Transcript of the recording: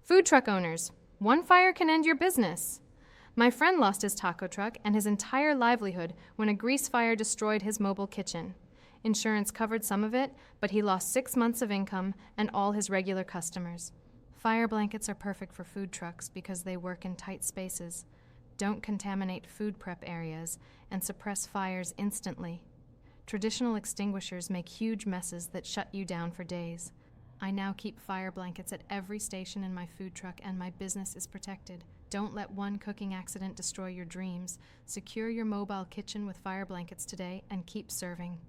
Food truck owners, one fire can end your business. My friend lost his taco truck and his entire livelihood when a grease fire destroyed his mobile kitchen. Insurance covered some of it, but he lost 6 months of income and all his regular customers. Fire blankets are perfect for food trucks because they work in tight spaces, don't contaminate food prep areas, and suppress fires instantly. Traditional extinguishers make huge messes that shut you down for days. I now keep fire blankets at every station in my food truck, and my business is protected. Don't let one cooking accident destroy your dreams. Secure your mobile kitchen with fire blankets today and keep serving.